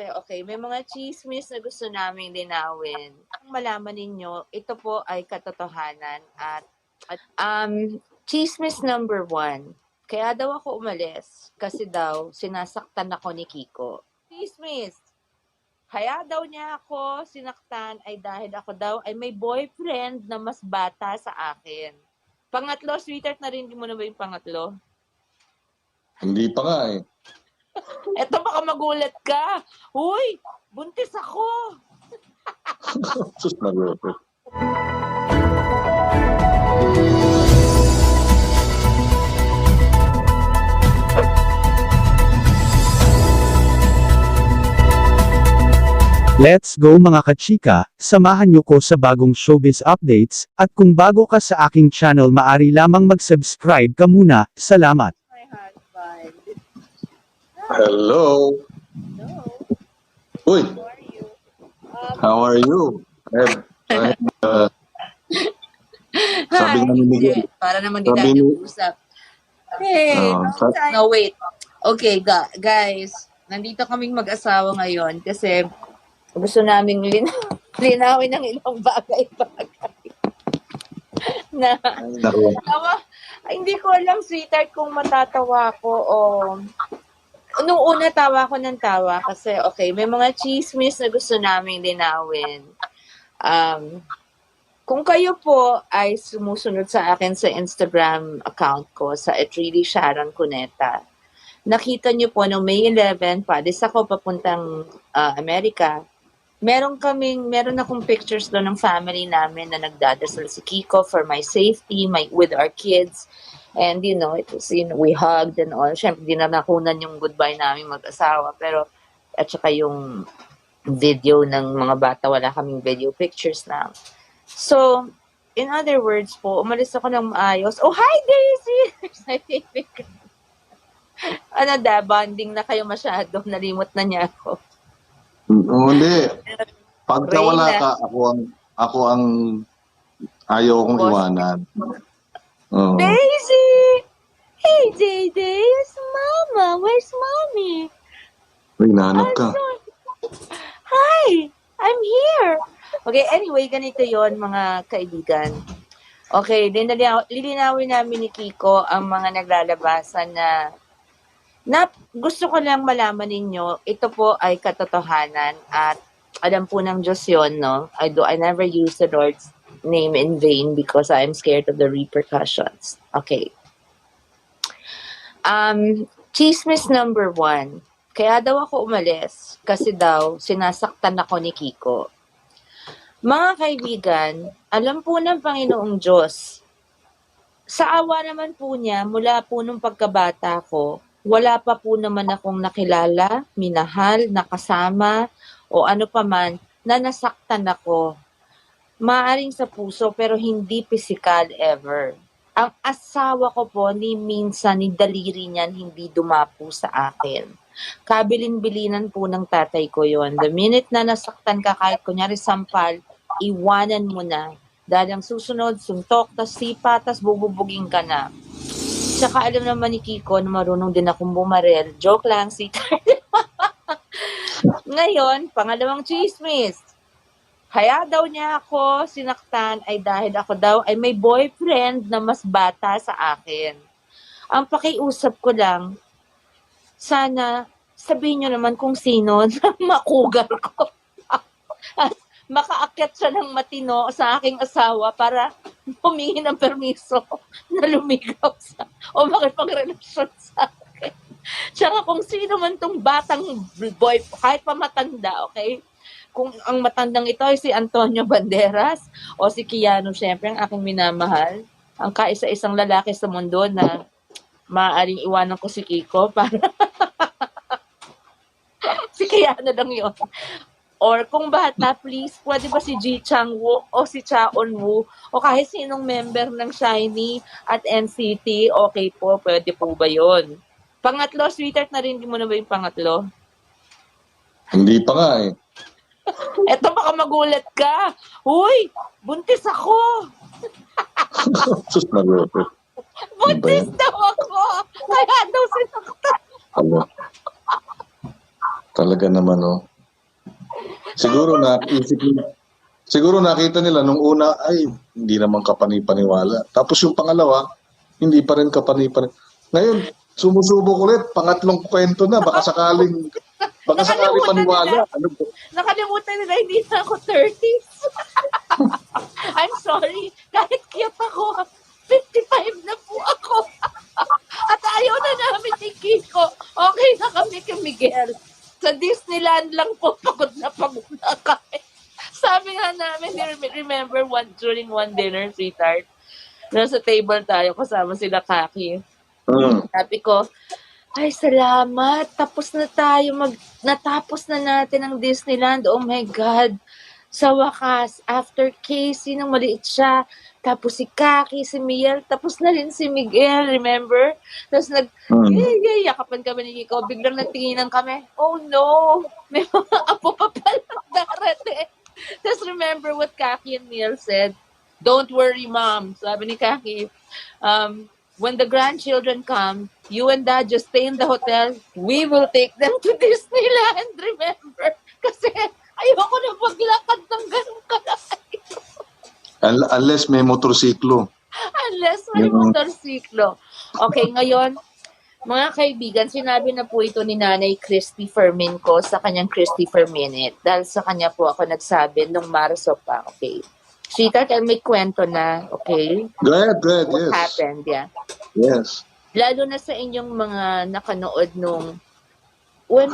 Kasi okay, may mga chismis na gusto naming linawin. Ang malaman ninyo, ito po ay katotohanan chismis number 1. Kaya daw ako umalis kasi daw sinasaktan ako ni Kiko. Chismis! Kaya daw niya ako sinaktan ay dahil ako daw ay may boyfriend na mas bata sa akin. Pangatlo, sweetheart, narinig mo na ba yung pangatlo? Hindi pa nga eh. Eto, baka magulat ka. Uy, buntis ako. Sus, nagulat. Let's go mga kachika, samahan niyo ko sa bagong showbiz updates, at kung bago ka sa aking channel maari lamang mag-subscribe ka muna, salamat. My husband. Hello. Hello. Uy, How are how are you? you? Sabi Hi. nga ni Miguel. Para naman di Sabi tayo ni- nag-usap. Hey, no wait. Okay, guys. Nandito kaming mag-asawa ngayon kasi gusto naming linawin ng ilang bagay-bagay. na Naku. tawa. Ay, hindi ko alam, sweetheart, kung matatawa ko o... Nung una, tawa ko ng tawa kasi, okay, may mga chismis na gusto naming linawin. Kung kayo po ay sumusunod sa akin sa Instagram account ko, sa Sharon Cuneta, nakita niyo po noong May 11, padis ako papuntang Amerika. Meron akong pictures doon ng family namin na nagdadasal si Kiko for my safety, with our kids. And it was, we hugged and all. Siyempre, di na nakunan yung goodbye namin mag-asawa. Pero, at saka yung video ng mga bata, wala kaming video pictures na. So, in other words po, umalis ako ng maayos. Oh, hi Daisy! Bonding na kayo masyado. Nalimot na niya ako. Hindi. Pagka wala Reyna. ka, ako ang ayaw kong Boss. iwanan. Oo. Daisy! Hey, Day, where's Mama? Where's Mommy? Uy, nahanap ka. Hi! I'm here! Okay, anyway, ganito yon mga kaibigan. Okay, lilinawin namin ni Kiko ang mga naglalabasan na gusto ko lang malaman ninyo, ito po ay katotohanan at alam po ng Diyos yun, no? I never use the Lord's name in vain because I'm scared of the repercussions. Okay. Chismis number 1. Kaya daw ako umalis kasi daw sinasaktan ako ni Kiko. Mga kaibigan, alam po ng Panginoong Diyos, sa awa naman po niya, mula po nung pagkabata ko, wala pa po naman akong nakilala, minahal, nakasama, o ano pa man, na nasaktan ako. Maaring sa puso pero hindi physical ever. Ang asawa ko po ni minsan ni daliri niyan hindi dumapo sa akin. Kabilin-bilinan po ng tatay ko yon. The minute na nasaktan ka kahit kunyari sampal, iwanan mo na. Dahil ang susunod, suntok, tas sipa, tas bububugin ka na. Tsaka alam naman ni Kiko na marunong din akong bumarel. Joke lang, sweetheart. Ngayon, pangalawang chismis. Kaya daw niya ako sinaktan ay dahil ako daw ay may boyfriend na mas bata sa akin. Ang pakiusap ko lang, sana sabihin niyo naman kung sino na makugal ko. At makaakyat siya ng matino sa aking asawa para humingi ng permiso na lumigaw o makipagrelasyon sa akin. Tsaka kung sino man tong batang boy, kahit pa matanda, okay? Kung ang matandang ito ay si Antonio Banderas o si Keanu, syempre ang aking minamahal, ang kaisa-isang lalaki sa mundo na maaaring iwanan ko si Kiko para si Keanu lang yun. Or kung bata, please, pwede ba si Ji Chang-wook o si Chaon Woo o kahit sinong member ng SHINee at NCT, okay po, pwede po ba yun? Pangatlo, sweetheart, narinig mo na ba yung pangatlo? Hindi pa nga eh. Eto, baka magulat ka. Uy, buntis ako. Sus, nagulat. Buntis daw ako. Kaya daw sinaktan. Talaga naman, oh. Siguro siguro nakita nila nung una, ay, hindi naman kapani-paniwala. Tapos yung pangalawa, hindi pa rin kapani-paniwala. Ngayon, sumusubok ulit, pangatlong kwento na, baka sakaling Nakalimutan nila. paniwala. Ano ba? Nakalimutan nila, hindi na ako 30s. I'm sorry. Kahit cute ako, 55 na po ako. At ayaw na namin ni Kiko. Okay na kami kay Miguel. Sa Disneyland lang po, pagod na kami. Sabi nga namin, remember during one dinner, sweetheart, nasa table tayo kasama sila Kaki. Sabi ko, ay salamat, tapos na tayo, natapos na natin ang Disneyland. Oh my God. Sa wakas, after Casey, nung maliit siya, tapos si Kaki, si Miel, tapos na rin si Miguel, remember? Tapos yakapan kami ni Kiko, biglang nagtinginan kami, oh no, may mga apo pa palang darating. Tapos remember what Kaki and Miel said, don't worry, Mom, sabi ni Kaki, when the grandchildren come, you and Dad just stay in the hotel, we will take them to Disneyland, remember? Kasi ayoko na maglakad ng ganun kalaki. Unless may motorsiklo. Unless may motorsiklo. Okay, ngayon, mga kaibigan, sinabi na po ito ni Nanay Christy Ferminco sa kanyang Christopher Minute. Dahil sa kanya po ako nagsabi nung Marso pa, okay? Sweetheart, I'll make kwento na, okay? Good, What yes. happened, yeah. Yes. Lalo na sa inyong mga nakanood nung, when,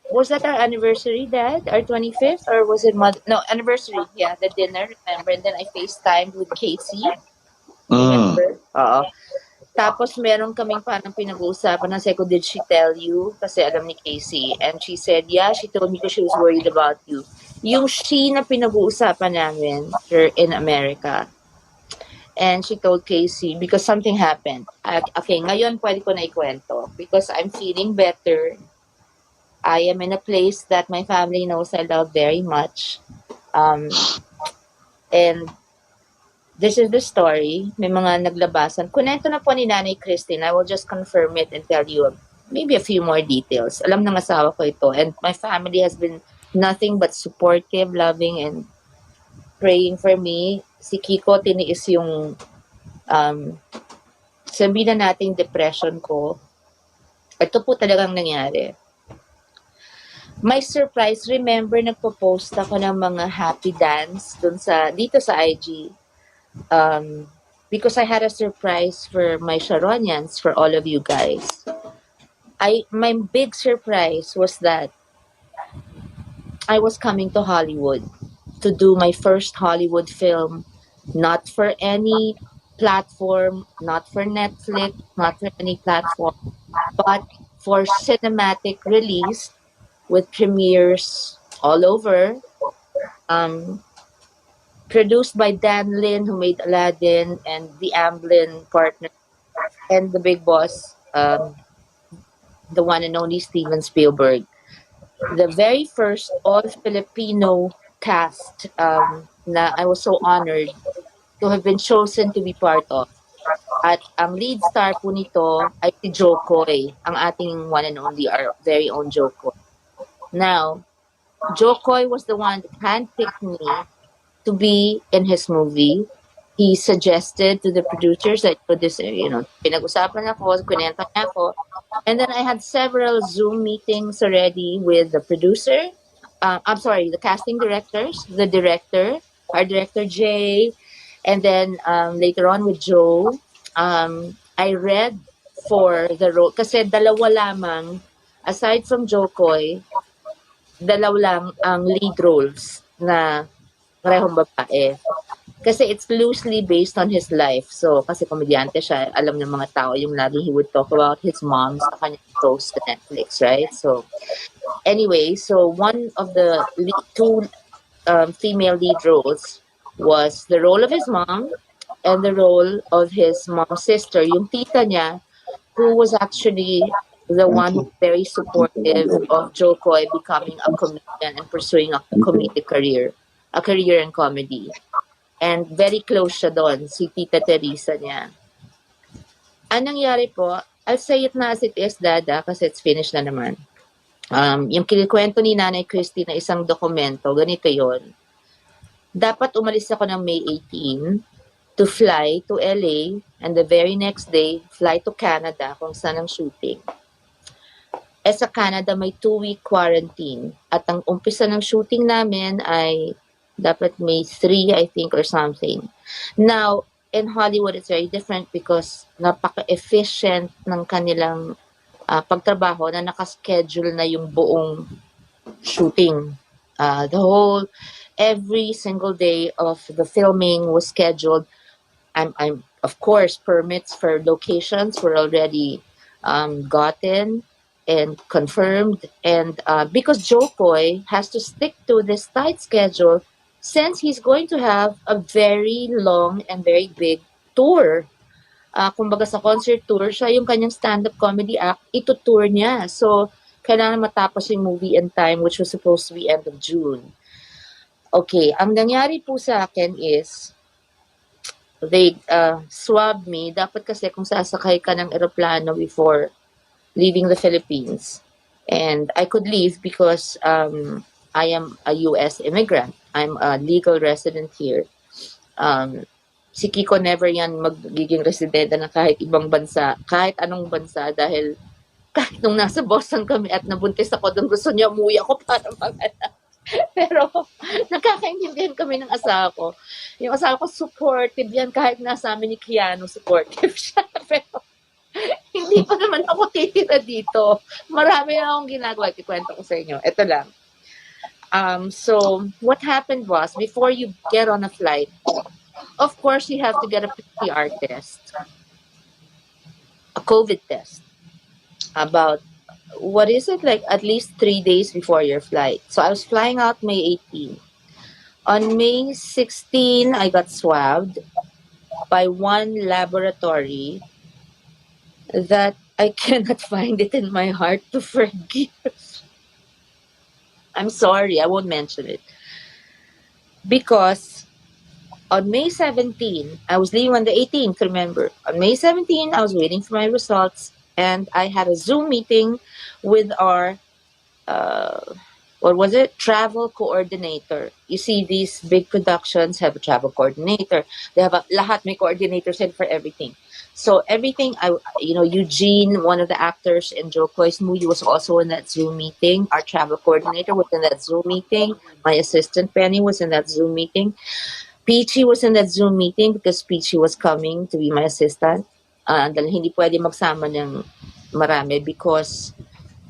was that our anniversary, Dad? Our 25th? Or was it anniversary, yeah, the dinner, remember? And then I FaceTimed with Casey. Remember? Oo. Tapos meron kaming parang pinag-uusapan na sabi ko, did she tell you? Kasi alam ni Casey. And she said, yeah, she told me because she was worried about you. Yung she na pinag-uusapan namin, her in America. And she told Casey, because something happened. Okay, ngayon pwede ko na ikwento. Because I'm feeling better. I am in a place that my family knows I love very much. And this is the story. May mga naglabasan. Kunento na po ni Nanay Christine. I will just confirm it and tell you maybe a few more details. Alam ng asawa ko ito. And my family has been nothing but supportive, loving, and praying for me. Si Kiko, tiniis yung sabihin na nating depression ko. Ito po talagang nangyari. My surprise, remember, nagpo-post ako ng mga happy dance dito sa IG. Because I had a surprise for my Sharonians, for all of you guys. My big surprise was that I was coming to Hollywood to do my first Hollywood film, not for any platform, not for Netflix, not for any platform, but for cinematic release with premieres all over, produced by Dan Lin, who made Aladdin, and the Amblin partner, and the big boss, the one and only Steven Spielberg. The very first all-Filipino cast na I was so honored to have been chosen to be part of. At ang lead star po nito ay si Jokoy, ang ating one and only, our very own Jokoy. Now, Jokoy was the one that handpicked me to be in his movie. He suggested to the producers that pinag-usapan ako, kunento niya ako. And then I had several Zoom meetings already with the producer. The casting directors, the director, our director Jay, and then later on with Joe. I read for the role, kasi dalawa lamang, aside from Jokoy, dalaw lang ang lead roles na parehong babae. Kasi it's loosely based on his life. So, kasi komedyante siya, alam ng mga tao yung lagi he would talk about his mom sa kanyang post sa Netflix, right? So, anyway, so one of the two female lead roles was the role of his mom and the role of his mom's sister, yung tita niya, who was actually the one who was very supportive of Jokoy becoming a comedian and pursuing a comedic career, a career in comedy. And very close siya doon, si Tita Teresa niya. Anong nangyari po, I'll say it na as it is, Dada, kasi it's finished na naman. Yung kinikwento ni Nanay Christy na isang dokumento, ganito yon. Dapat umalis ako ng May 18 to fly to LA, and the very next day, fly to Canada kung saan ang shooting. Sa Canada, may 2-week quarantine. At ang umpisa ng shooting namin ay dapat May 3, I think, or something. Now, in Hollywood, it's very different because napaka-efficient ng kanilang pagtrabaho na nakaschedule na yung buong shooting. Every single day of the filming was scheduled. I'm of course, permits for locations were already gotten and confirmed. And because Jokoy has to stick to this tight schedule since he's going to have a very long and very big tour. Kumbaga sa concert tour, siya yung kanyang stand-up comedy act, itutour niya. So, kailangan matapos yung movie in time, which was supposed to be end of June. Okay, ang nangyari po sa akin is, they swabbed me. Dapat kasi kung sasakay ka ng eroplano before leaving the Philippines. And I could leave because I am a U.S. immigrant. I'm a legal resident here. Si Kiko never yan magiging residente ng kahit ibang bansa, kahit anong bansa, dahil kahit nung nasa Boston kami at nabuntis ako, doon gusto niya umuwi ako para mag-anak. Pero nakakaintindihan kami ng asawa ko. Yung asawa ko supportive yan, kahit nasa amin ni Keanu, supportive siya. Pero hindi pa naman ako titira dito. Marami na akong ginagawa. Ikwento ko sa inyo. Ito lang. So, what happened was, before you get on a flight, of course, you have to get a PCR test, a COVID test, about, what is it, like at least 3 days before your flight. So I was flying out May 18. On May 16, I got swabbed by one laboratory that I cannot find it in my heart to forgive. I'm sorry, I won't mention it. Because on May 17, I was leaving on the 18th, remember. On May 17, I was waiting for my results, and I had a Zoom meeting with our, travel coordinator. You see, these big productions have a travel coordinator. They have lahat may coordinators and for everything. So everything, Eugene, one of the actors in Joe Koy's movie, was also in that Zoom meeting. Our travel coordinator was in that Zoom meeting. My assistant, Penny, was in that Zoom meeting. Peachy was in that Zoom meeting because Peachy was coming to be my assistant. Dahil hindi pwede magsama ng marami because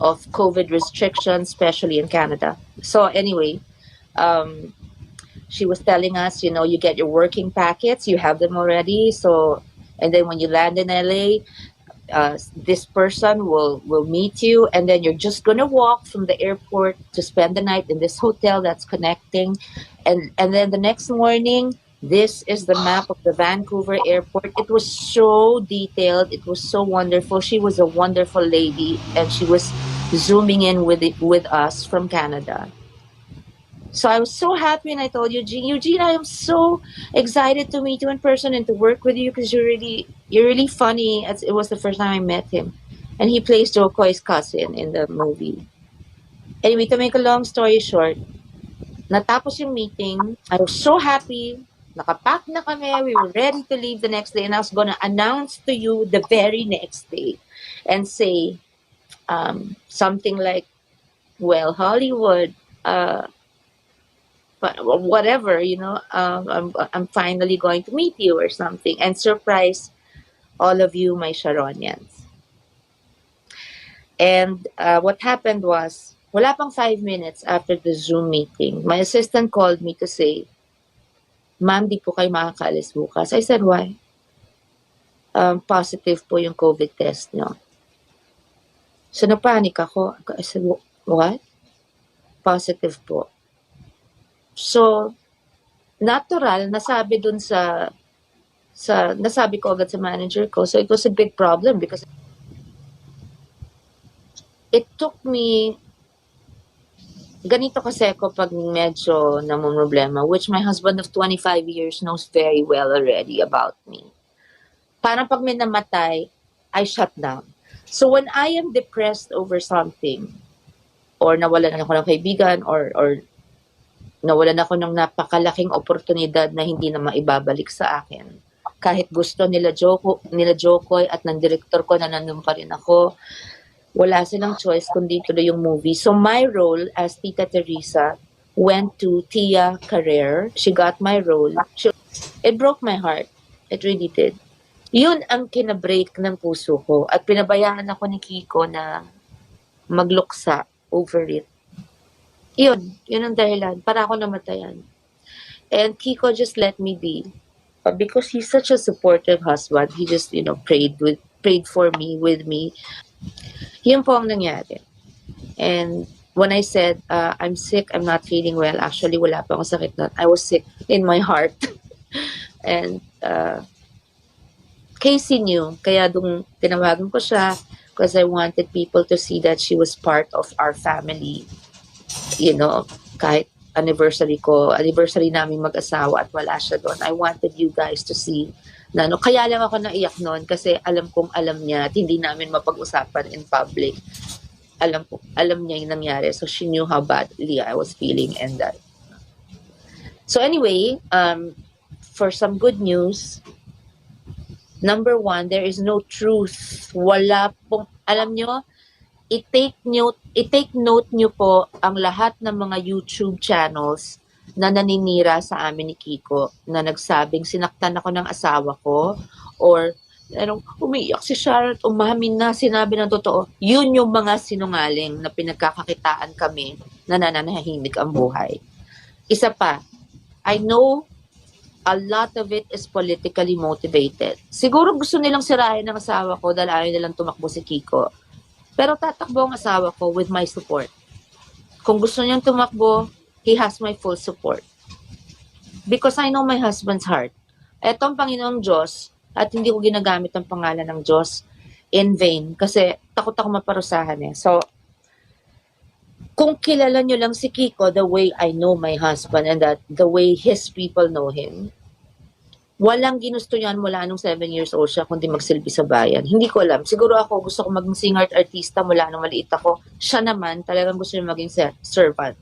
of COVID restrictions, especially in Canada. So anyway, she was telling us, you get your working packets, you have them already. So, and then when you land in LA, this person will meet you, and then you're just gonna walk from the airport to spend the night in this hotel that's connecting, and then the next morning, this is the map of the Vancouver airport. It was so detailed. It was so wonderful. She was a wonderful lady, and she was zooming in with us from Canada. So I was so happy, and I told Eugene, I am so excited to meet you in person and to work with you because you're really funny. It was the first time I met him, and he plays Joe Koy's cousin in the movie. Anyway, to make a long story short, natapos yung meeting. I was so happy. Nakapack na kami. We were ready to leave the next day, and I was gonna announce to you the very next day and say something like, "Well, Hollywood, but whatever, I'm finally going to meet you," or something, and surprise all of you, my Sharonians. And what happened was, wala pang 5 minutes after the Zoom meeting, my assistant called me to say, "Ma'am, di po kayo makakaalis bukas." I said, "Why?" "Positive po yung COVID test nyo." So, napanic ako. I said, "What?" "Positive po." So, natural, nasabi dun nasabi ko agad sa manager ko. So, it was a big problem because it took me, ganito kasi ako pag medyo namumroblema, which my husband of 25 years knows very well already about me. Parang pag may namatay, I shut down. So, when I am depressed over something, or nawalan ako ng kaibigan or nawalan ako ng napakalaking oportunidad na hindi na maibabalik sa akin. Kahit gusto nila Jokoy at ng director ko na nandun pa rin ako, wala silang choice kundi tuloy yung movie. So my role as Tita Teresa went to Tia Carrere. She got my role. It broke my heart. It really did. Yun ang kinabreak ng puso ko. At pinabayaan ako ni Kiko na magluksa over it. Yun ang dahilan. Para ako namatayan. And Kiko just let me be. Because he's such a supportive husband. He just, prayed for me, with me. Yun po ang nangyari. And when I said, I'm sick, I'm not feeling well, actually wala pa akong sakit nun. I was sick in my heart. And Casey knew, kaya dung tinawagan ko siya because I wanted people to see that she was part of our family. Kahit anniversary namin mag-asawa at wala siya doon. I wanted you guys to see na kaya lang ako naiyak noon kasi alam niya at hindi namin mapag-usapan in public. Alam niya yung nangyari. So she knew how badly I was feeling and that. So anyway, for some good news, number one, there is no truth. Wala pong, alam nyo, i-take note nyo po ang lahat ng mga YouTube channels na naninira sa amin ni Kiko, na nagsabing sinaktan ako ng asawa ko, or umiiyak si Sharon, umamin na, sinabi ng totoo. Yun yung mga sinungaling na pinagkakakitaan kami na nananahimik ang buhay. Isa pa, I know a lot of it is politically motivated. Siguro gusto nilang sirahin ng asawa ko dahil ayaw nilang tumakbo si Kiko. Pero tatakbo ang asawa ko with my support. Kung gusto niyang tumakbo, he has my full support. Because I know my husband's heart. Ito ang Panginoong Diyos at hindi ko ginagamit ang pangalan ng Diyos in vain kasi takot ako maparusahan eh. So, kung kilala nyo lang si Kiko the way I know my husband and that the way his people know him, walang ginusto yan mula nung 7 years old siya kundi magsilbi sa bayan. Hindi ko alam. Siguro ako gusto ko maging singer at artista mula nung maliit ako. Siya naman talagang gusto niya maging servant.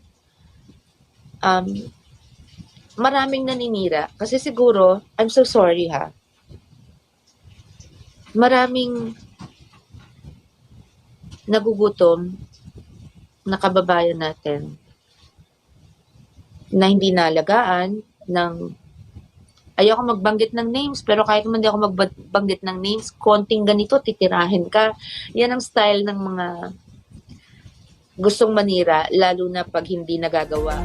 Maraming naninira. Kasi siguro, I'm so sorry ha. Maraming nagugutom na kababayan natin na hindi nalagaan ng, ayoko magbanggit ng names, pero kahit naman di ako magbanggit ng names, konting ganito, titirahin ka. Yan ang style ng mga gustong manira, lalo na pag hindi nagagawa.